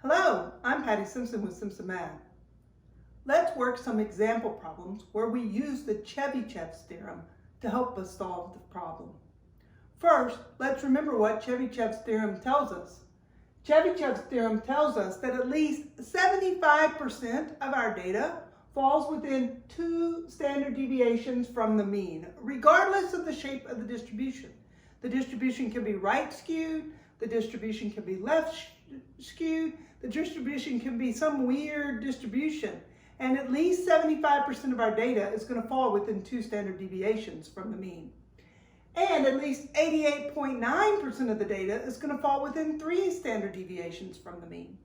Hello, I'm Patty Simpson with Simpson Math. Let's work some example problems where we use the Chebyshev's theorem to help us solve the problem. First, let's remember what Chebyshev's theorem tells us. Chebyshev's theorem tells us that at least 75% of our data falls within 2 standard deviations from the mean, regardless of the shape of the distribution. The distribution can be right skewed, the distribution can be left skewed, the distribution can be some weird distribution, and at least 75% of our data is going to fall within 2 standard deviations from the mean. And at least 88.9% of the data is going to fall within 3 standard deviations from the mean.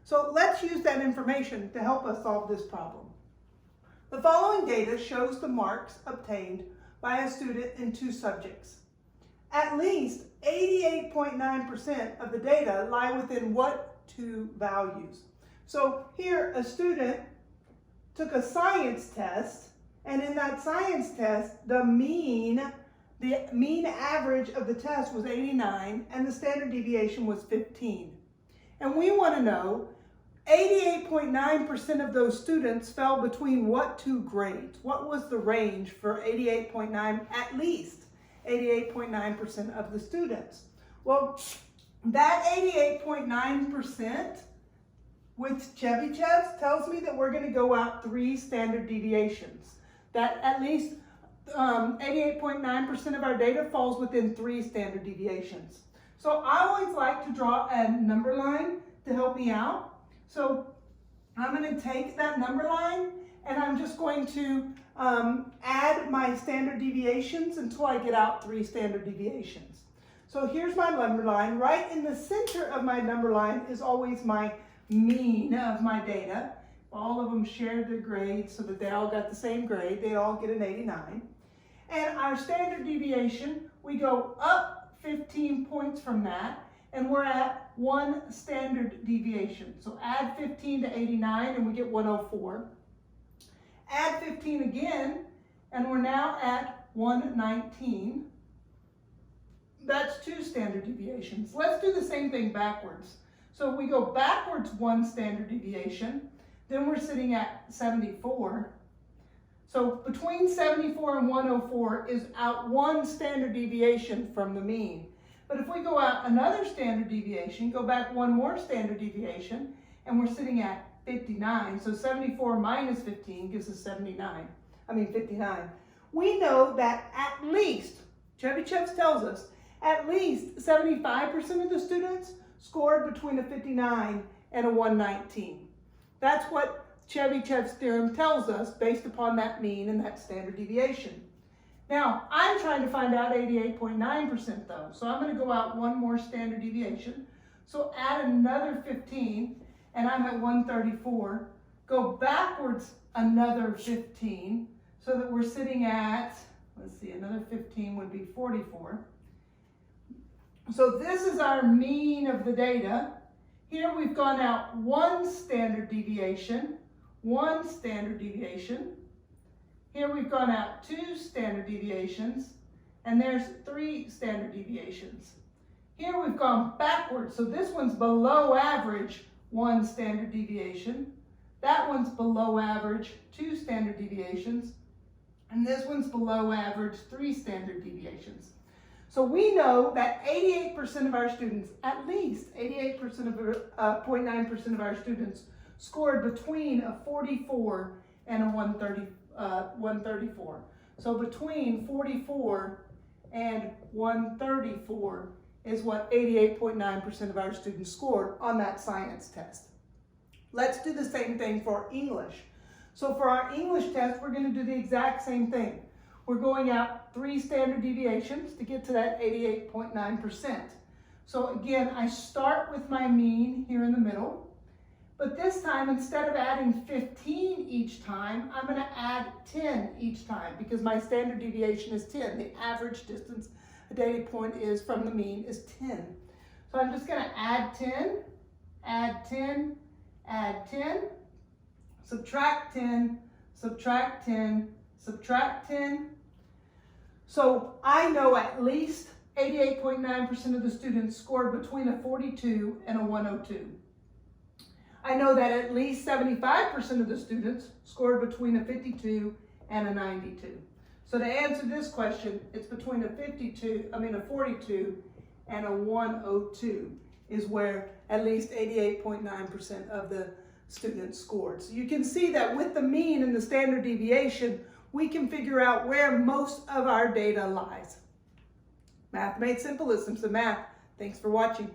So let's use that information to help us solve this problem. The following data shows the marks obtained by a student in 2 subjects. At least 88.9% of the data lie within what 2 values? So here a student took a science test, and in that science test, the mean average of the test was 89 and the standard deviation was 15. And we want to know 88.9% of those students fell between what 2 grades? What was the range for 88.9, at least 88.9% of the students? Well, that 88.9% with Chebyshev's tells me that we're going to go out 3 standard deviations. That at least 88.9% of our data falls within 3 standard deviations. So I always like to draw a number line to help me out. So I'm going to take that number line and I'm just going to add my standard deviations until I get out 3 standard deviations. So here's my number line. Right in the center of my number line is always my mean of my data. All of them shared their grades so that they all got the same grade. They all get an 89. And our standard deviation, we go up 15 points from that, and we're at 1 standard deviation. So add 15 to 89 and we get 104. Add 15 again, and we're now at 119. That's 2 standard deviations. Let's do the same thing backwards. So if we go backwards 1 standard deviation, then we're sitting at 74. So between 74 and 104 is out 1 standard deviation from the mean. But if we go out another standard deviation, go back 1 more standard deviation, and we're sitting at 59. So 74 minus 15 gives us 59. We know that at least, Chebyshev tells us, at least 75% of the students scored between a 59 and a 119. That's what Chebyshev's theorem tells us based upon that mean and that standard deviation. Now, I'm trying to find out 88.9% though, so I'm going to go out 1 more standard deviation. So add another 15, and I'm at 134. Go backwards another 15, so that we're sitting at, let's see, another 15 would be 44. So this is our mean of the data. Here we've gone out 1 standard deviation, 1 standard deviation. Here we've gone out 2 standard deviations, and there's 3 standard deviations. Here we've gone backwards, so this one's below average, 1 standard deviation. That one's below average, 2 standard deviations. And this one's below average, 3 standard deviations. So we know that 88% of our students, at least 88.9% of our students, scored between a 44 and a 134. So between 44 and 134 is what 88.9% of our students scored on that science test. Let's do the same thing for English. So for our English test, we're going to do the exact same thing. We're going out 3 standard deviations to get to that 88.9%. So again, I start with my mean here in the middle. But this time, instead of adding 15 each time, I'm going to add 10 each time because my standard deviation is 10. The average distance a data point is from the mean is 10. So I'm just going to add 10, add 10, add 10, subtract 10, subtract 10, subtract 10. So I know at least 88.9% of the students scored between a 42 and a 102. I know that at least 75% of the students scored between a 52 and a 92. So to answer this question, it's between a 42 and a 102 is where at least 88.9% of the students scored. So you can see that with the mean and the standard deviation, we can figure out where most of our data lies. Math Made Simple is Simpson Math. Thanks for watching.